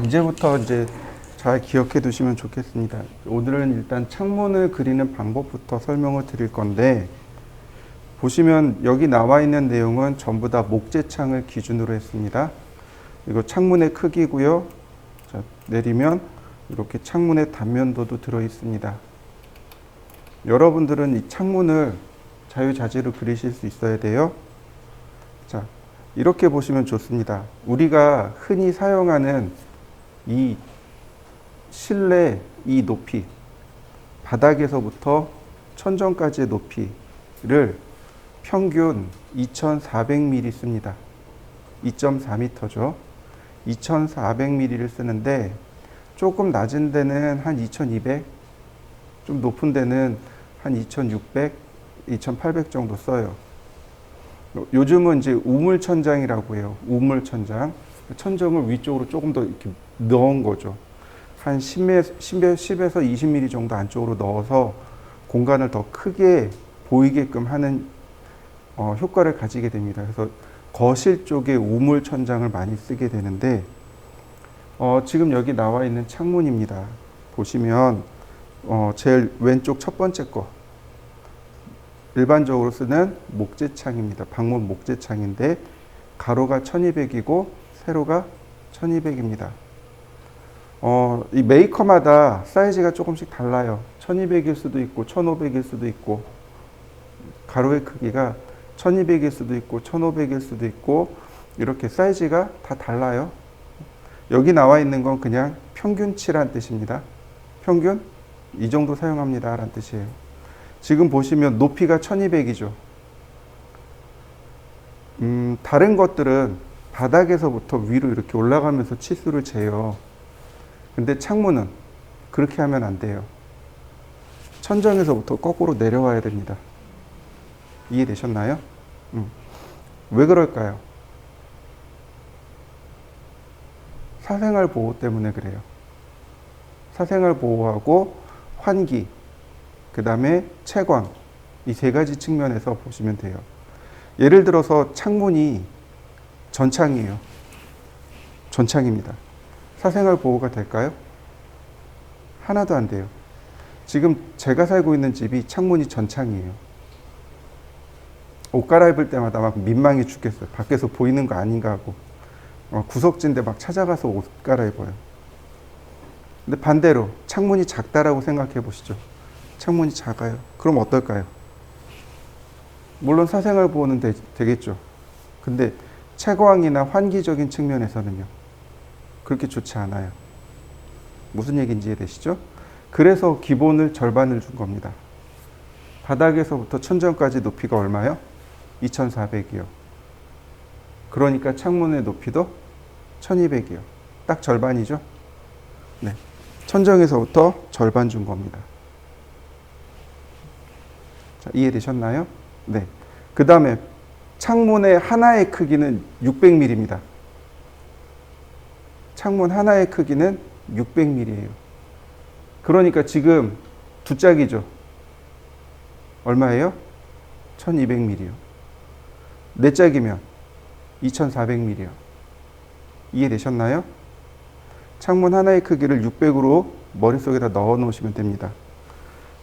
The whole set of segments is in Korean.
이제부터 이제 잘 기억해 두시면 좋겠습니다. 오늘은 일단 창문을 그리는 방법부터 설명을 드릴 건데, 보시면 여기 나와 있는 내용은 전부 다 목재창을 기준으로 했습니다. 이거 창문의 크기고요. 자, 내리면 이렇게 창문의 단면도도 들어 있습니다. 여러분들은 이 창문을 자유자재로 그리실 수 있어야 돼요. 자, 이렇게 보시면 좋습니다. 우리가 흔히 사용하는 이 실내 이 높이, 바닥에서부터 천정까지의 높이를 평균 2400mm 씁니다. 2.4m죠. 2400mm를 쓰는데 조금 낮은 데는 한 2200, 좀 높은 데는 한 2600, 2800 정도 써요. 요즘은 이제 우물천장이라고 해요. 우물천장. 천정을 위쪽으로 조금 더 이렇게 넣은 거죠. 한 10에서 20mm 정도 안쪽으로 넣어서 공간을 더 크게 보이게끔 하는 효과를 가지게 됩니다. 그래서 거실 쪽에 우물천장을 많이 쓰게 되는데, 지금 여기 나와 있는 창문입니다. 보시면 제일 왼쪽 첫 번째 거, 일반적으로 쓰는 목재창입니다. 방문 목재창인데 가로가 1200이고 세로가 1200입니다. 이 메이커마다 사이즈가 조금씩 달라요. 1200일 수도 있고 1500일 수도 있고, 가로의 크기가 1200일 수도 있고 1500일 수도 있고, 이렇게 사이즈가 다 달라요. 여기 나와 있는 건 그냥 평균치란 뜻입니다. 평균 이 정도 사용합니다 라는 뜻이에요. 지금 보시면 높이가 1200이죠. 다른 것들은 바닥에서부터 위로 이렇게 올라가면서 치수를 재요. 근데 창문은 그렇게 하면 안 돼요. 천정에서부터 거꾸로 내려와야 됩니다. 이해되셨나요? 왜 그럴까요? 사생활 보호 때문에 그래요. 사생활 보호하고 환기, 그 다음에 채광, 이 세 가지 측면에서 보시면 돼요. 예를 들어서 창문이 전창이에요. 전창입니다. 사생활 보호가 될까요? 하나도 안 돼요. 지금 제가 살고 있는 집이 창문이 전창이에요. 옷 갈아입을 때마다 막 민망해 죽겠어요. 밖에서 보이는 거 아닌가 하고 구석진데 막 찾아가서 옷 갈아입어요. 근데 반대로 창문이 작다라고 생각해 보시죠. 창문이 작아요. 그럼 어떨까요? 물론 사생활 보호는 되겠죠. 근데 채광이나 환기적인 측면에서는요, 그렇게 좋지 않아요. 무슨 얘기인지 이해되시죠? 그래서 기본을 절반을 준 겁니다. 바닥에서부터 천정까지 높이가 얼마요? 2400이요. 그러니까 창문의 높이도 1200이요. 딱 절반이죠? 네. 천정에서부터 절반 준 겁니다. 자, 이해되셨나요? 네. 그 다음에 창문의 하나의 크기는 600mm입니다. 창문 하나의 크기는 600mm예요. 그러니까 지금 두 짝이죠. 얼마예요? 1200mm요. 네 짝이면 2400mm요. 이해되셨나요? 창문 하나의 크기를 600으로 머릿속에다 넣어 놓으시면 됩니다.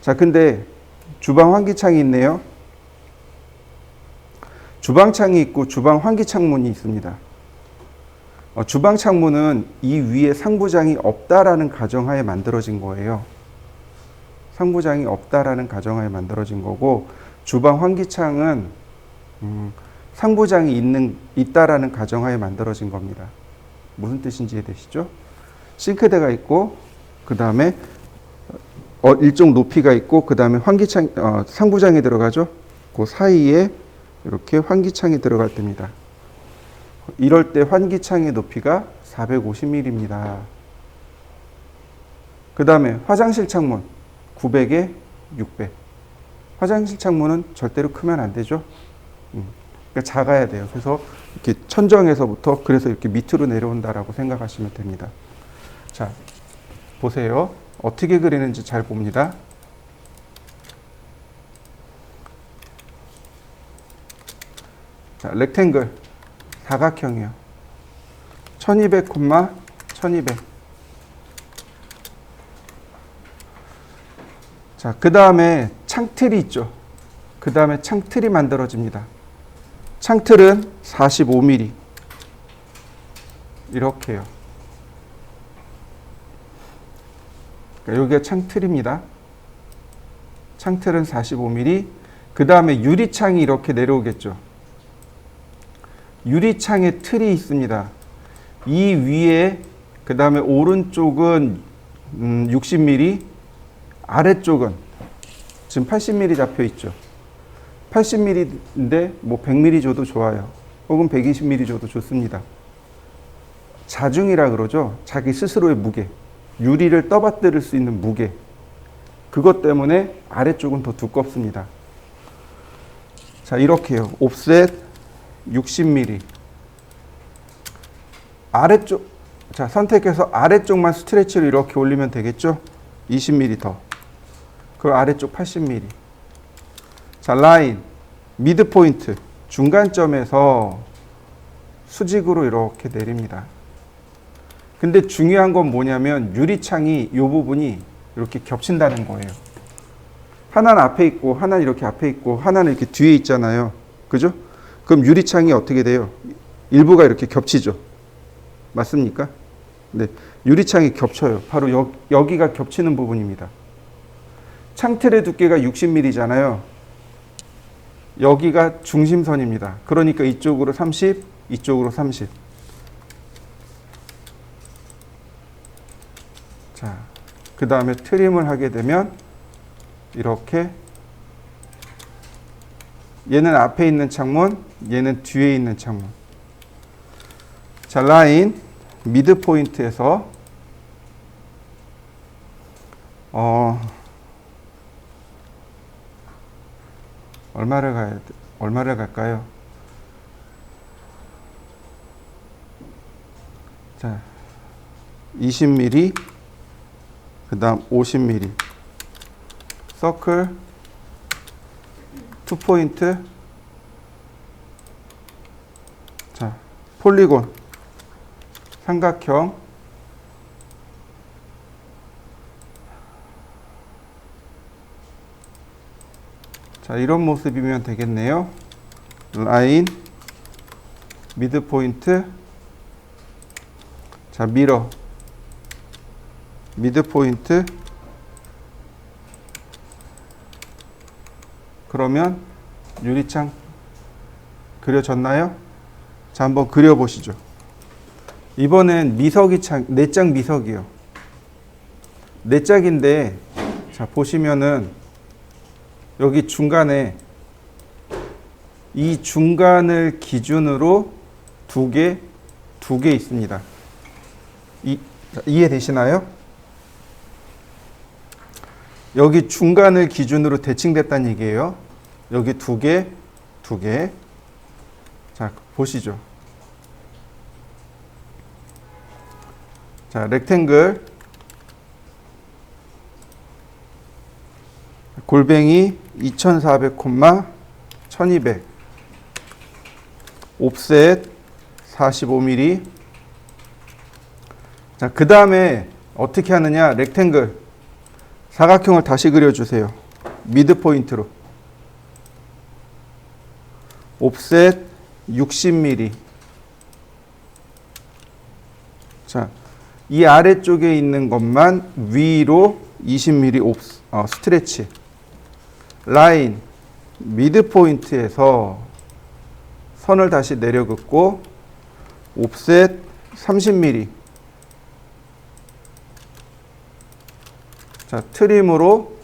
자, 근데 주방 환기창이 있네요. 주방창이 있고 주방 환기창문이 있습니다. 주방 창문은 이 위에 상부장이 없다라는 가정하에 만들어진 거예요. 상부장이 없다라는 가정하에 만들어진 거고, 주방 환기창은 상부장이 있다라는 가정하에 만들어진 겁니다. 무슨 뜻인지 이해되시죠? 싱크대가 있고, 그 다음에 일정 높이가 있고, 그 다음에 환기창, 상부장이 들어가죠. 그 사이에 이렇게 환기창이 들어갈 때입니다. 이럴 때 환기창의 높이가 450mm입니다. 그 다음에 화장실 창문 900에 600. 화장실 창문은 절대로 크면 안 되죠. 그러니까 작아야 돼요. 그래서 이렇게 천정에서부터 그래서 이렇게 밑으로 내려온다라고 생각하시면 됩니다. 자, 보세요. 어떻게 그리는지 잘 봅니다. 자, 렉탱글 사각형이요. 1200, 1200. 자, 그 다음에 창틀이 있죠. 그 다음에 창틀이 만들어집니다. 창틀은 45mm. 이렇게요. 그러니까 여기가 창틀입니다. 창틀은 45mm. 그 다음에 유리창이 이렇게 내려오겠죠. 유리창에 틀이 있습니다. 이 위에 그 다음에 오른쪽은 60mm, 아래쪽은 지금 80mm 잡혀 있죠. 80mm인데 뭐 100mm 줘도 좋아요. 혹은 120mm 줘도 좋습니다. 자중이라 그러죠. 자기 스스로의 무게, 유리를 떠받들 수 있는 무게. 그것 때문에 아래쪽은 더 두껍습니다. 자, 이렇게요. 옵셋 60mm. 아래쪽, 자, 선택해서 아래쪽만 스트레치를 이렇게 올리면 되겠죠? 20mm 더. 그리고 아래쪽 80mm. 자, 라인, 미드 포인트, 중간점에서 수직으로 이렇게 내립니다. 근데 중요한 건 뭐냐면 유리창이 이 부분이 이렇게 겹친다는 거예요. 하나는 앞에 있고, 하나는 이렇게 앞에 있고, 하나는 이렇게 뒤에 있잖아요. 그죠? 그럼 유리창이 어떻게 돼요? 일부가 이렇게 겹치죠. 맞습니까? 네, 유리창이 겹쳐요. 바로 여기가 겹치는 부분입니다. 창틀의 두께가 60mm잖아요. 여기가 중심선입니다. 그러니까 이쪽으로 30, 이쪽으로 30. 자, 그 다음에 트림을 하게 되면 이렇게 얘는 앞에 있는 창문, 얘는 뒤에 있는 창문. 자, 라인 미드 포인트에서 얼마를 갈까요? 자, 20mm, 그 다음 50mm. 서클, 2포인트. 자, 폴리곤, 삼각형. 자, 이런 모습이면 되겠네요. 라인, 미드 포인트. 자, 미러, 미드 포인트. 그러면 유리창 그려졌나요? 자, 한번 그려보시죠. 이번엔 미석이 내짝 미석이요. 내짝인데, 자, 보시면은 여기 중간에 이 중간을 기준으로 두 개 있습니다. 이해되시나요? 여기 중간을 기준으로 대칭됐다는 얘기예요. 여기 두 개. 자, 보시죠. 자, 렉탱글. 골뱅이 2400, 1200. 옵셋 45mm. 자, 그 다음에 어떻게 하느냐? 렉탱글. 사각형을 다시 그려주세요. 미드 포인트로. 옵셋 60mm. 자, 이 아래쪽에 있는 것만 위로 20mm 스트레치. 라인, 미드 포인트에서 선을 다시 내려 긋고 옵셋 30mm. 자, 트림으로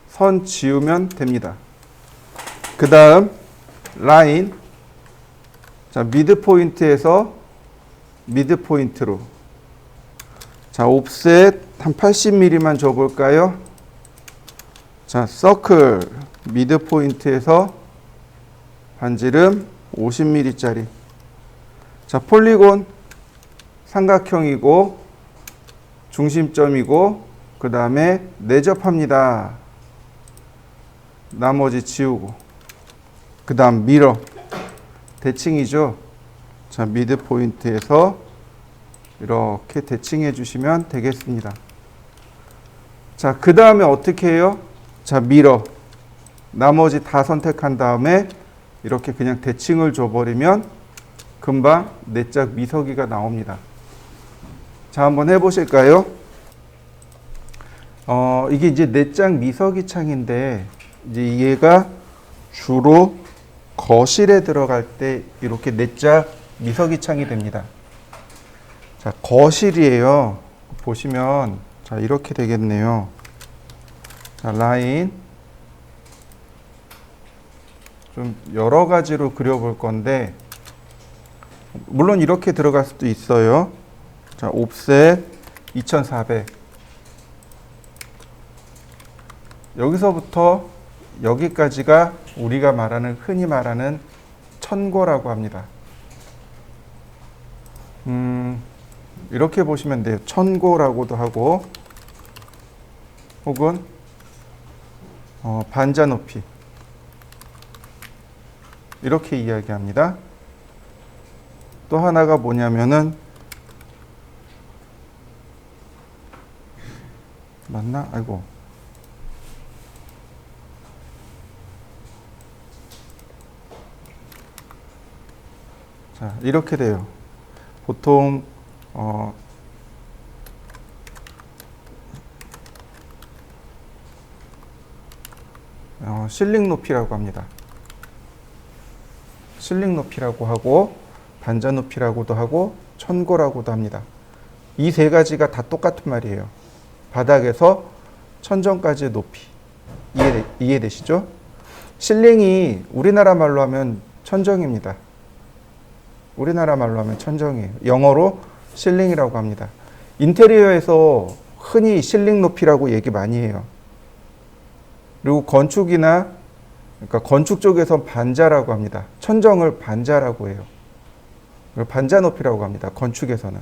선 지우면 됩니다. 그 다음 라인, 자, 미드 포인트에서 미드 포인트로. 자, 옵셋 한 80mm만 줘볼까요? 자, 서클 미드 포인트에서 반지름 50mm짜리. 자, 폴리곤 삼각형이고 중심점이고 그 다음에 내접합니다. 나머지 지우고. 그 다음 미러 대칭이죠. 자, 미드 포인트에서 이렇게 대칭해 주시면 되겠습니다. 자, 그 다음에 어떻게 해요? 자, 미러. 나머지 다 선택한 다음에 이렇게 그냥 대칭을 줘버리면 금방 내짝 미서기가 나옵니다. 자, 한번 해보실까요? 이게 이제 내짝 미서기 창인데, 이제 얘가 주로 거실에 들어갈 때 이렇게 내짝 미서기 창이 됩니다. 자, 거실이에요. 보시면, 자, 이렇게 되겠네요. 자, 라인. 좀 여러 가지로 그려볼 건데, 물론 이렇게 들어갈 수도 있어요. 자, 옵셋 2400. 여기서부터 여기까지가 우리가 흔히 말하는 천고라고 합니다. 이렇게 보시면 돼요. 천고라고도 하고, 혹은 반자 높이, 이렇게 이야기합니다. 또 하나가 뭐냐면은, 맞나? 아이고. 자, 이렇게 돼요. 보통 실링 높이라고 합니다. 실링 높이라고 하고, 반자 높이라고도 하고, 천고라고도 합니다. 이 세 가지가 다 똑같은 말이에요. 바닥에서 천정까지의 높이. 이해되시죠? 실링이 우리나라 말로 하면 천정입니다. 우리나라 말로 하면 천정이에요. 영어로 실링이라고 합니다. 인테리어에서 흔히 실링 높이라고 얘기 많이 해요. 그리고 건축이나, 그러니까 건축 쪽에서 반자라고 합니다. 천정을 반자라고 해요. 반자 높이라고 합니다. 건축에서는.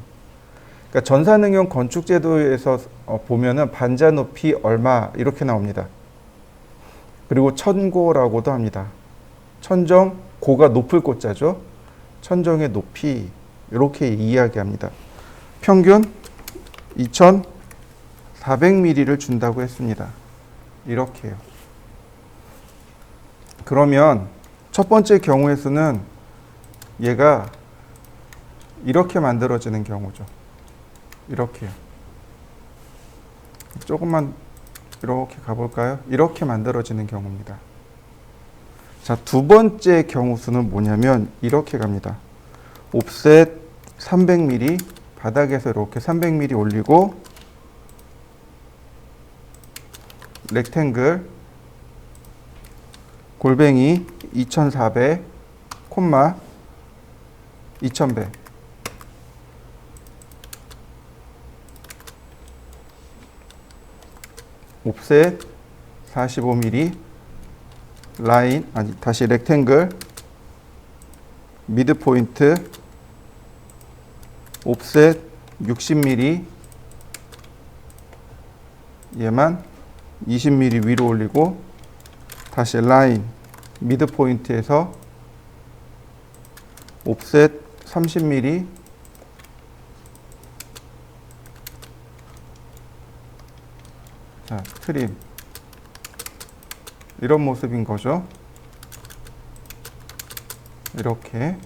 그러니까 전산응용 건축제도에서 보면은 반자 높이 얼마 이렇게 나옵니다. 그리고 천고라고도 합니다. 천정, 고가 높을 고자죠. 천정의 높이, 이렇게 이야기합니다. 평균 2400mm를 준다고 했습니다. 이렇게요. 그러면 첫 번째 경우에서는 얘가 이렇게 만들어지는 경우죠. 이렇게요. 조금만 이렇게 가볼까요? 이렇게 만들어지는 경우입니다. 자, 두 번째 경우 수는 뭐냐면 이렇게 갑니다. 옵셋 300mm, 바닥에서 이렇게 300mm 올리고, 렉탱글 골뱅이 2400, 콤마 2100. 옵셋 45mm, 라인, 다시 렉탱글, 미드 포인트, 옵셋 60mm, 얘만 20mm 위로 올리고, 다시 라인, 미드 포인트에서 옵셋 30mm, 자, 트림. 이런 모습인 거죠. 이렇게.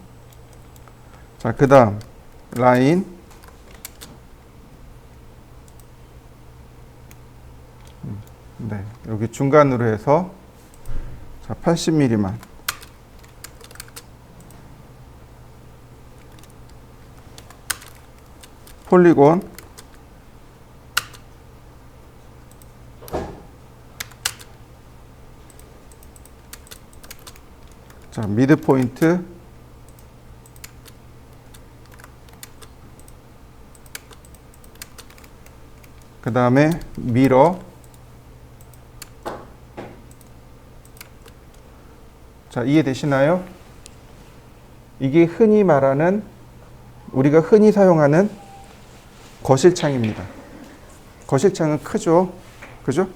자, 그 다음 라인, 네, 여기 중간으로 해서, 자, 80mm만. 폴리곤, 자, 미드 포인트, 그 다음에 미러, 자, 이해되시나요? 이게 흔히 말하는, 우리가 흔히 사용하는 거실창입니다. 거실창은 크죠? 그죠?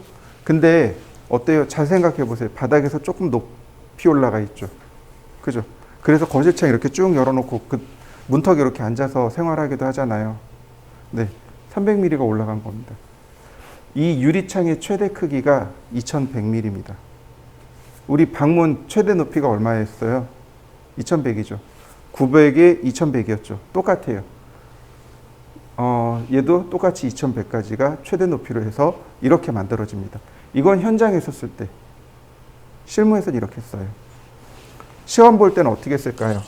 근데 어때요? 잘 생각해 보세요. 바닥에서 조금 높이 올라가 있죠. 그죠? 그래서 거실창 이렇게 쭉 열어놓고 그 문턱에 이렇게 앉아서 생활하기도 하잖아요. 네, 300mm가 올라간 겁니다. 이 유리창의 최대 크기가 2100mm입니다. 우리 방문 최대 높이가 얼마였어요? 2100이죠. 900에 2100이었죠. 똑같아요. 얘도 똑같이 2100까지가 최대 높이로 해서 이렇게 만들어집니다. 이건 현장에서 쓸 때, 실무에서는 이렇게 써요. 시험 볼 때는 어떻게 쓸까요?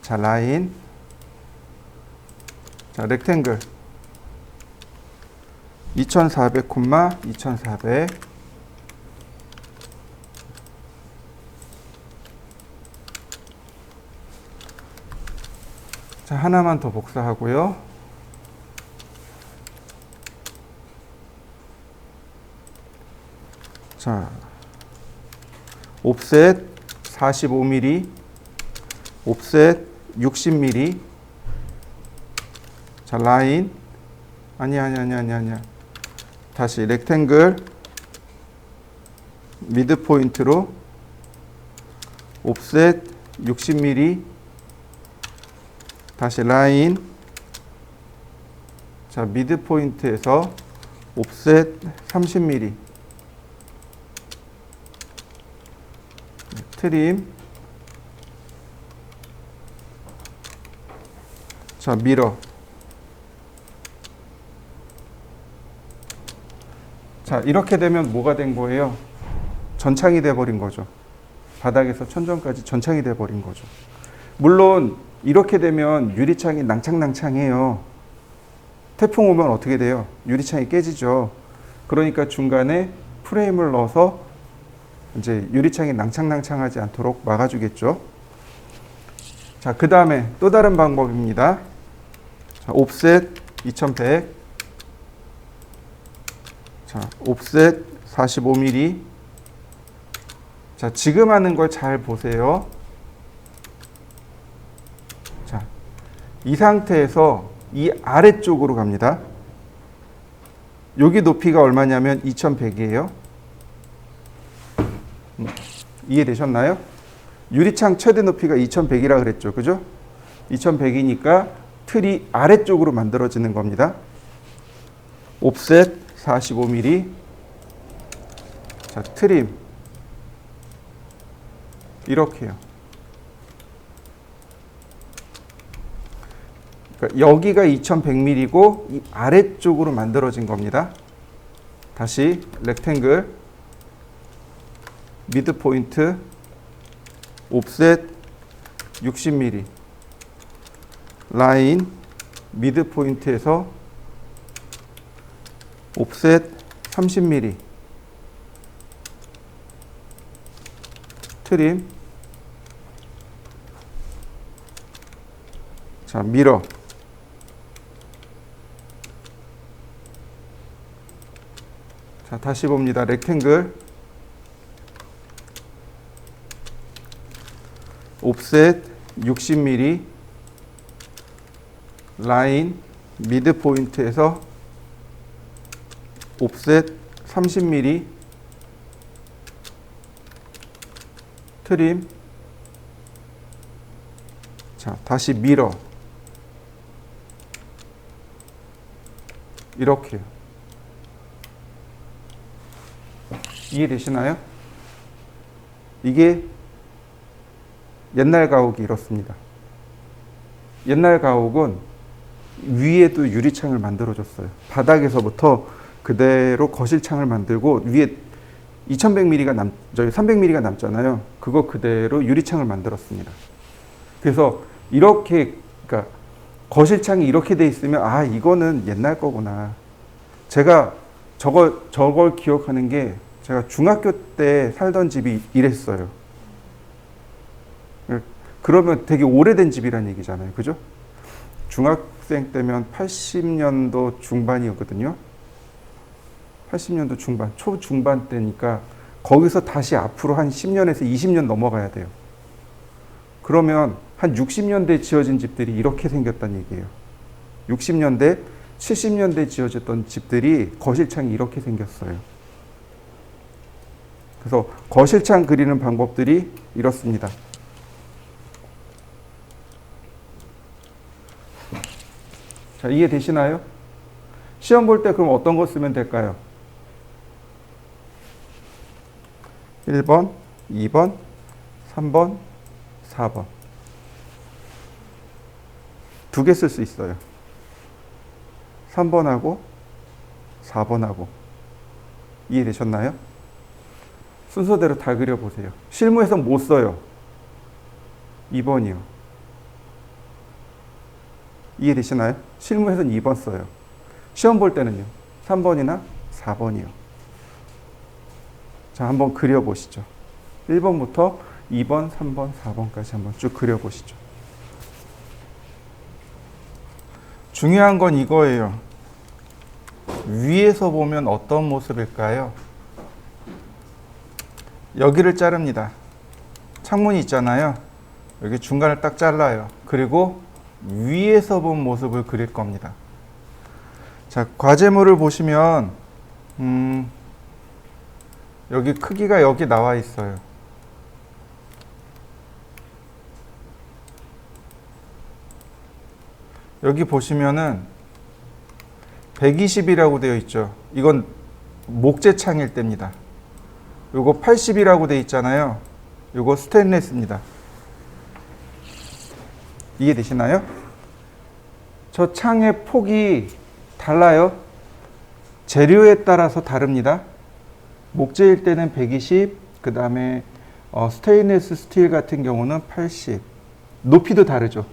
자, 라인, 자, 렉탱글 2400, 2400. 자, 하나만 더 복사하고요. 자, 옵셋 45mm, 옵셋 60mm. 자, 라인. 아니야. 다시 렉탱글 미드 포인트로 옵셋 60mm. 다시 라인. 자, 미드 포인트에서 옵셋 30mm. 트림. 자, 미러. 자, 이렇게 되면 뭐가 된 거예요? 전창이 돼 버린 거죠. 바닥에서 천정까지 전창이 돼 버린 거죠. 물론 이렇게 되면 유리창이 낭창낭창해요. 태풍 오면 어떻게 돼요? 유리창이 깨지죠. 그러니까 중간에 프레임을 넣어서 이제 유리창이 낭창낭창하지 않도록 막아주겠죠. 자, 그 다음에 또 다른 방법입니다. 자, 옵셋 2100. 자, 옵셋 45mm. 자, 지금 하는 걸 잘 보세요. 자, 이 상태에서 이 아래쪽으로 갑니다. 여기 높이가 얼마냐면 2100이에요. 이해되셨나요? 유리창 최대 높이가 2100이라 그랬죠. 그죠? 2100이니까 틀이 아래쪽으로 만들어지는 겁니다. 옵셋 45mm. 자, 트림. 이렇게요. 그러니까 여기가 2100mm고 이 아래쪽으로 만들어진 겁니다. 다시 렉탱글 미드 포인트 옵셋 60mm. 라인 미드 포인트에서 옵셋 30mm. 트림. 자, 미러. 자, 다시 봅니다. 렉탱글 옵셋 60mm. 라인 미드 포인트에서 옵셋 30mm. 트림. 자, 다시 미러. 이렇게요. 이해되시나요? 이게 옛날 가옥이 이렇습니다. 옛날 가옥은 위에도 유리창을 만들어줬어요. 바닥에서부터 그대로 거실창을 만들고 위에 2100mm가 저희 300mm가 남잖아요. 그거 그대로 유리창을 만들었습니다. 그래서 이렇게, 그러니까 거실창이 이렇게 돼 있으면 아, 이거는 옛날 거구나. 제가 저걸 기억하는 게 제가 중학교 때 살던 집이 이랬어요. 그러면 되게 오래된 집이란 얘기잖아요. 그죠? 중학생 때면 80년도 중반이었거든요. 80년도 중반, 초중반 때니까 거기서 다시 앞으로 한 10년에서 20년 넘어가야 돼요. 그러면 한 60년대에 지어진 집들이 이렇게 생겼다는 얘기예요. 60년대, 70년대에 지어졌던 집들이 거실창이 이렇게 생겼어요. 그래서 거실창 그리는 방법들이 이렇습니다. 자, 이해되시나요? 시험 볼 때 그럼 어떤 거 쓰면 될까요? 1번, 2번, 3번, 4번. 두 개 쓸 수 있어요. 3번하고 4번하고. 이해되셨나요? 순서대로 다 그려보세요. 실무에서 못 써요. 2번이요. 이해되시나요? 실무에서는 2번 써요. 시험 볼 때는요. 3번이나 4번이요. 자, 한번 그려보시죠. 1번부터 2번, 3번, 4번까지 한번 쭉 그려보시죠. 중요한 건 이거예요. 위에서 보면 어떤 모습일까요? 여기를 자릅니다. 창문이 있잖아요. 여기 중간을 딱 잘라요. 그리고 위에서 본 모습을 그릴 겁니다. 자, 과제물을 보시면 여기 크기가 여기 나와 있어요. 여기 보시면은 120이라고 되어 있죠. 이건 목재창일 때입니다. 요거 80이라고 되어 있잖아요. 요거 스테인리스입니다. 이해되시나요? 저 창의 폭이 달라요. 재료에 따라서 다릅니다. 목재일 때는 120, 그 다음에 스테인리스 스틸 같은 경우는 80. 높이도 다르죠.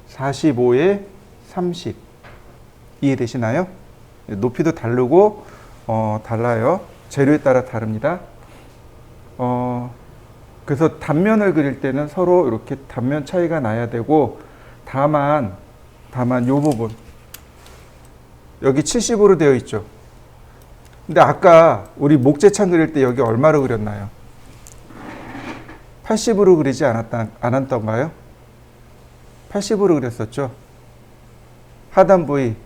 45에 30. 이해되시나요? 높이도 다르고 달라요. 재료에 따라 다릅니다. 그래서 단면을 그릴 때는 서로 이렇게 단면 차이가 나야 되고, 다만 요 부분 여기 70으로 되어 있죠. 근데 아까 우리 목재창 그릴 때 여기 얼마로 그렸나요? 80으로 그리지 않았던가요? 80으로 그렸었죠. 하단 부위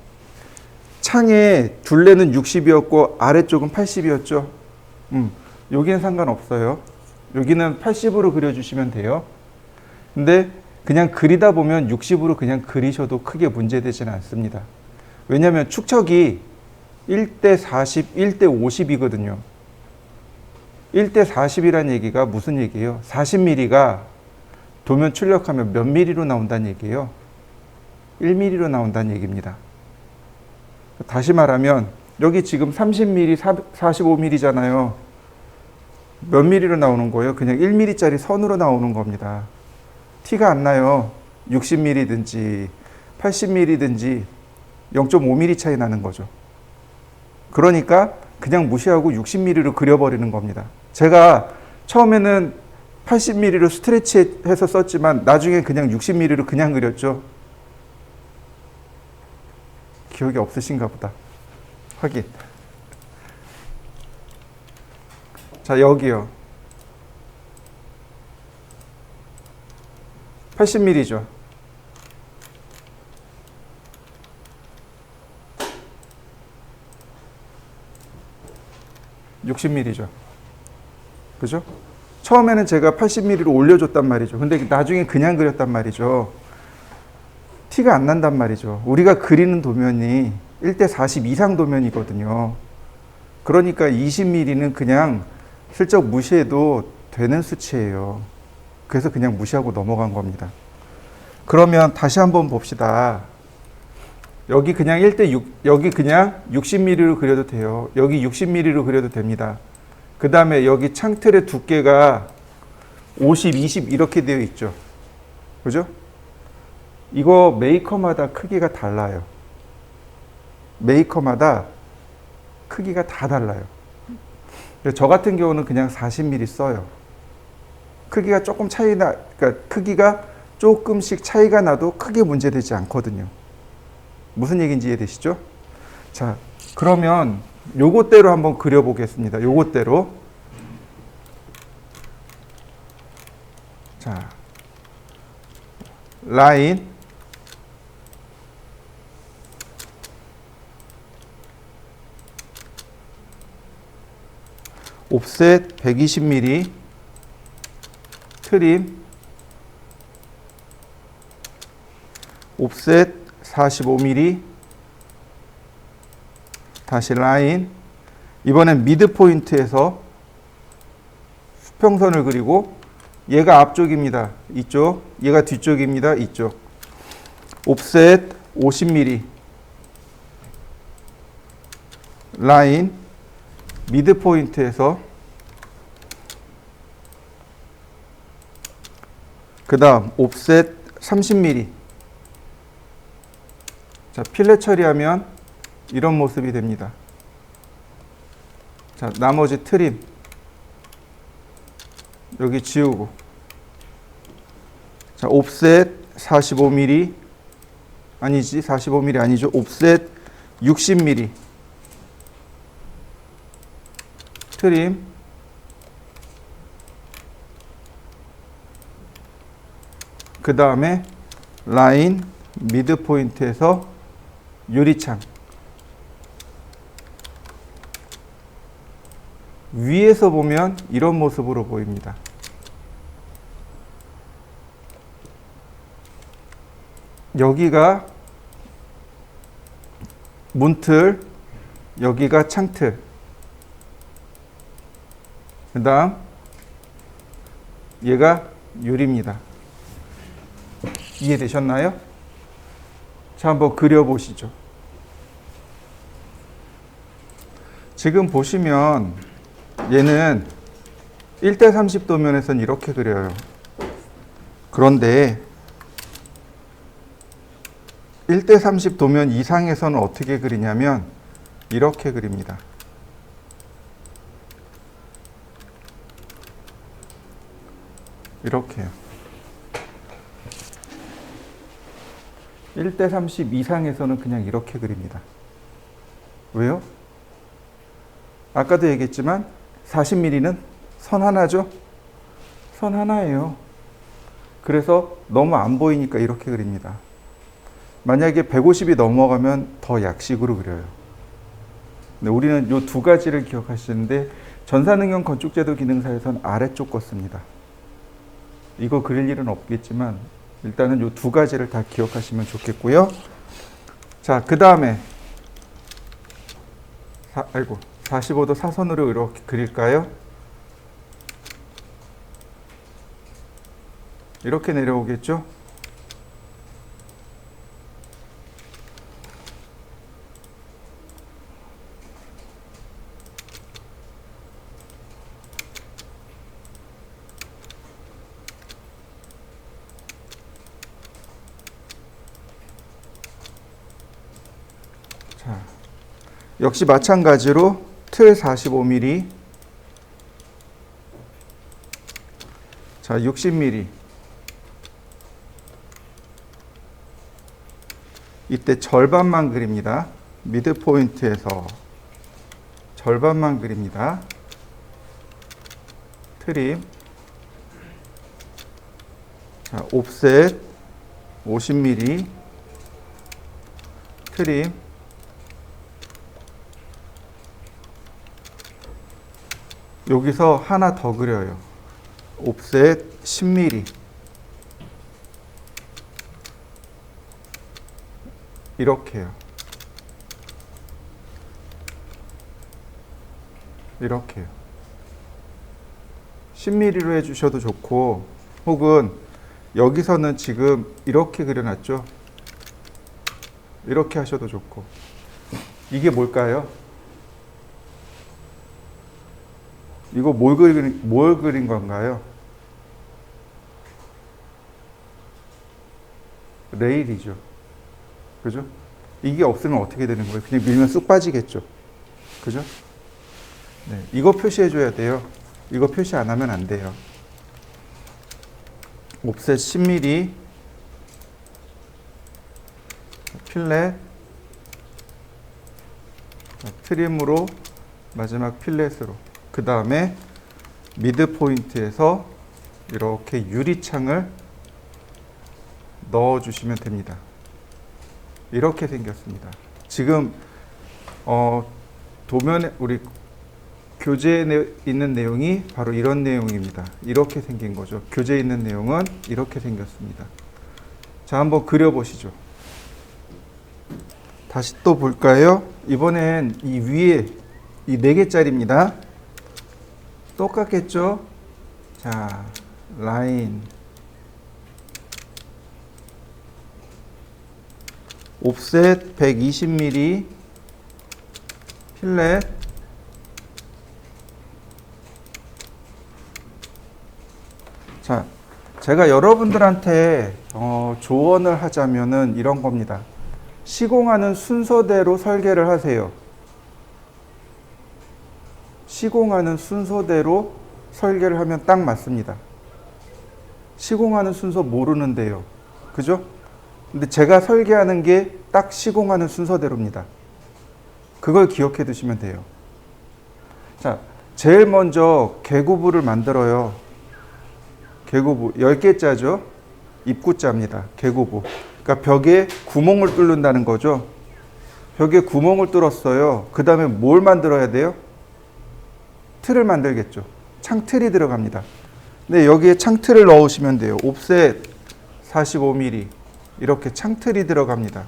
창의 둘레는 60이었고 아래쪽은 80이었죠. 여기는 상관없어요. 여기는 80으로 그려주시면 돼요. 근데 그냥 그리다 보면 60으로 그냥 그리셔도 크게 문제되지는 않습니다. 왜냐하면 축척이 1대 40, 1대 50이거든요. 1대 40이라는 얘기가 무슨 얘기예요? 40mm가 도면 출력하면 몇 mm로 나온다는 얘기예요? 1mm로 나온다는 얘기입니다. 다시 말하면 여기 지금 30mm, 45mm잖아요. 몇 mm로 나오는 거예요? 그냥 1mm짜리 선으로 나오는 겁니다. 티가 안 나요. 60mm든지 80mm든지 0.5mm 차이 나는 거죠. 그러니까 그냥 무시하고 60mm로 그려버리는 겁니다. 제가 처음에는 80mm로 스트레치해서 썼지만 나중에 그냥 60mm로 그냥 그렸죠. 기억이 없으신가 보다. 확인. 자, 여기요. 80mm죠. (60mm죠) 그죠? 처음에는 제가 80mm로 올려줬단 말이죠. 근데 나중에 그냥 그렸단 말이죠. 티가 안 난단 말이죠. 우리가 그리는 도면이 1대 40 이상 도면이거든요. 그러니까 20mm는 그냥 슬쩍 무시해도 되는 수치예요. 그래서 그냥 무시하고 넘어간 겁니다. 그러면 다시 한번 봅시다. 여기 그냥 1대 6, 여기 그냥 60mm로 그려도 돼요. 여기 60mm로 그려도 됩니다. 그 다음에 여기 창틀의 두께가 50, 20 이렇게 되어 있죠. 그죠? 이거 메이커마다 크기가 달라요. 메이커마다 크기가 다 달라요. 저 같은 경우는 그냥 40mm 써요. 크기가 조금 그러니까 크기가 조금씩 차이가 나도 크게 문제되지 않거든요. 무슨 얘기인지 이해되시죠? 자, 그러면 요것대로 한번 그려보겠습니다. 요것대로. 자, 라인, 옵셋 120mm, 트림, 옵셋 45mm, 다시 라인, 이번엔 미드 포인트에서 수평선을 그리고 얘가 앞쪽입니다. 이쪽, 얘가 뒤쪽입니다. 이쪽. 옵셋 50mm, 라인, 미드 포인트에서 그 다음 옵셋 30mm. 자, 필렛 처리하면 이런 모습이 됩니다. 자, 나머지 트림 여기 지우고, 자, 옵셋 45mm 아니지, 45mm 아니죠. 옵셋 60mm 트림, 그 다음에 라인 미드 포인트에서 유리창. 위에서 보면 이런 모습으로 보입니다. 여기가 문틀, 여기가 창틀, 그 다음 얘가 유리입니다. 이해되셨나요? 자, 한번 그려보시죠. 지금 보시면 얘는 1대 30도면에서는 이렇게 그려요. 그런데 1대 30도면 이상에서는 어떻게 그리냐면 이렇게 그립니다. 이렇게요. 1대 30 이상에서는 그냥 이렇게 그립니다. 왜요? 아까도 얘기했지만 40mm는 선 하나죠? 선 하나예요. 그래서 너무 안 보이니까 이렇게 그립니다. 만약에 150이 넘어가면 더 약식으로 그려요. 근데 우리는 이 두 가지를 기억하시는데 전산응용 건축제도 기능사에서는 아래쪽 거 씁니다. 이거 그릴 일은 없겠지만 일단은 이 두 가지를 다 기억하시면 좋겠고요. 자, 그 다음에 45도 사선으로 이렇게 그릴까요? 이렇게 내려오겠죠? 자, 역시 마찬가지로 틀 45mm, 자, 60mm. 이때 절반만 그립니다. 미드 포인트에서 절반만 그립니다. 트림, 자, 옵셋 50mm 트림, 여기서 하나 더 그려요. 옵셋 10mm. 이렇게요. 이렇게요. 10mm로 해주셔도 좋고, 혹은 여기서는 지금 이렇게 그려놨죠. 이렇게 하셔도 좋고. 이게 뭘까요? 이거 뭘 그린 건가요? 레일이죠. 그죠? 이게 없으면 어떻게 되는 거예요? 그냥 밀면 쑥 빠지겠죠. 그죠? 네, 이거 표시해줘야 돼요. 이거 표시 안 하면 안 돼요. 옵셋 10mm, 필렛, 트림으로 마지막 필렛으로. 그 다음에 미드 포인트에서 이렇게 유리창을 넣어주시면 됩니다. 이렇게 생겼습니다. 지금 도면에 우리 교재에 있는 내용이 바로 이런 내용입니다. 이렇게 생긴 거죠. 교재에 있는 내용은 이렇게 생겼습니다. 자, 한번 그려보시죠. 다시 또 볼까요? 이번엔 이 위에 이 4개짜리입니다. 똑같겠죠? 자, 라인 옵셋 120mm 필렛 자, 제가 여러분들한테 조언을 하자면은 이런 겁니다. 시공하는 순서대로 설계를 하세요. 시공하는 순서대로 설계를 하면 딱 맞습니다. 시공하는 순서 모르는데요. 그죠? 근데 제가 설계하는 게 딱 시공하는 순서대로입니다. 그걸 기억해 두시면 돼요. 자, 제일 먼저 개구부를 만들어요. 개구부 10개짜죠. 입구자입니다. 개구부. 그러니까 벽에 구멍을 뚫는다는 거죠. 벽에 구멍을 뚫었어요. 그 다음에 뭘 만들어야 돼요? 틀을 만들겠죠. 창틀이 들어갑니다. 근데 여기에 창틀을 넣으시면 돼요. 옵셋 45mm 이렇게 창틀이 들어갑니다.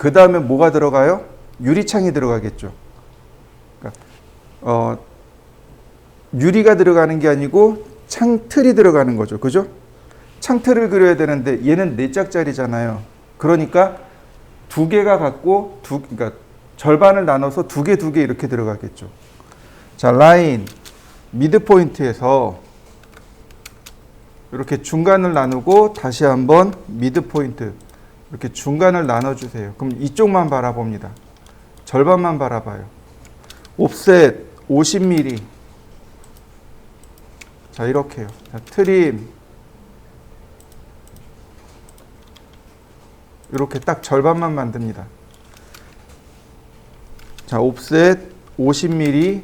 그 다음에 뭐가 들어가요? 유리창이 들어가겠죠. 그러니까 유리가 들어가는 게 아니고 창틀이 들어가는 거죠. 그죠? 창틀을 그려야 되는데 얘는 4짝짜리잖아요. 그러니까 2개가 갖고 그러니까 절반을 나눠서 2개 이렇게 들어가겠죠. 자, 라인 미드 포인트에서 이렇게 중간을 나누고 다시 한번 미드 포인트 이렇게 중간을 나눠주세요. 그럼 이쪽만 바라봅니다. 절반만 바라봐요. 옵셋 50mm. 자, 이렇게요. 자, 트림 이렇게 딱 절반만 만듭니다. 자, 옵셋 50mm.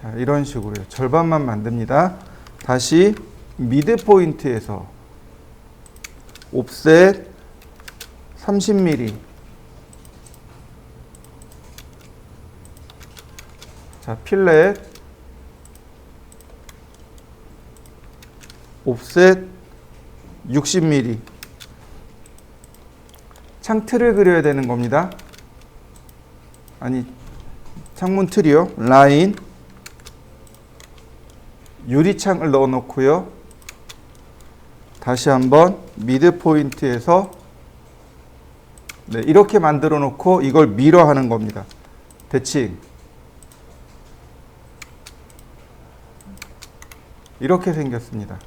자, 이런 식으로요. 절반만 만듭니다. 다시 미드 포인트에서 옵셋 30mm. 자, 필렛 옵셋 60mm. 창틀을 그려야 되는 겁니다. 아니, 창문 틀이요. 라인 유리창을 넣어 놓고요. 다시 한번 미드 포인트에서 네, 이렇게 만들어 놓고 이걸 밀어 하는 겁니다. 대칭. 이렇게 생겼습니다.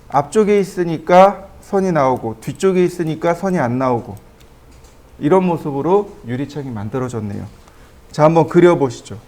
앞쪽에 있으니까 선이 나오고 뒤쪽에 있으니까 선이 안 나오고 이런 모습으로 유리창이 만들어졌네요. 자, 한번 그려보시죠.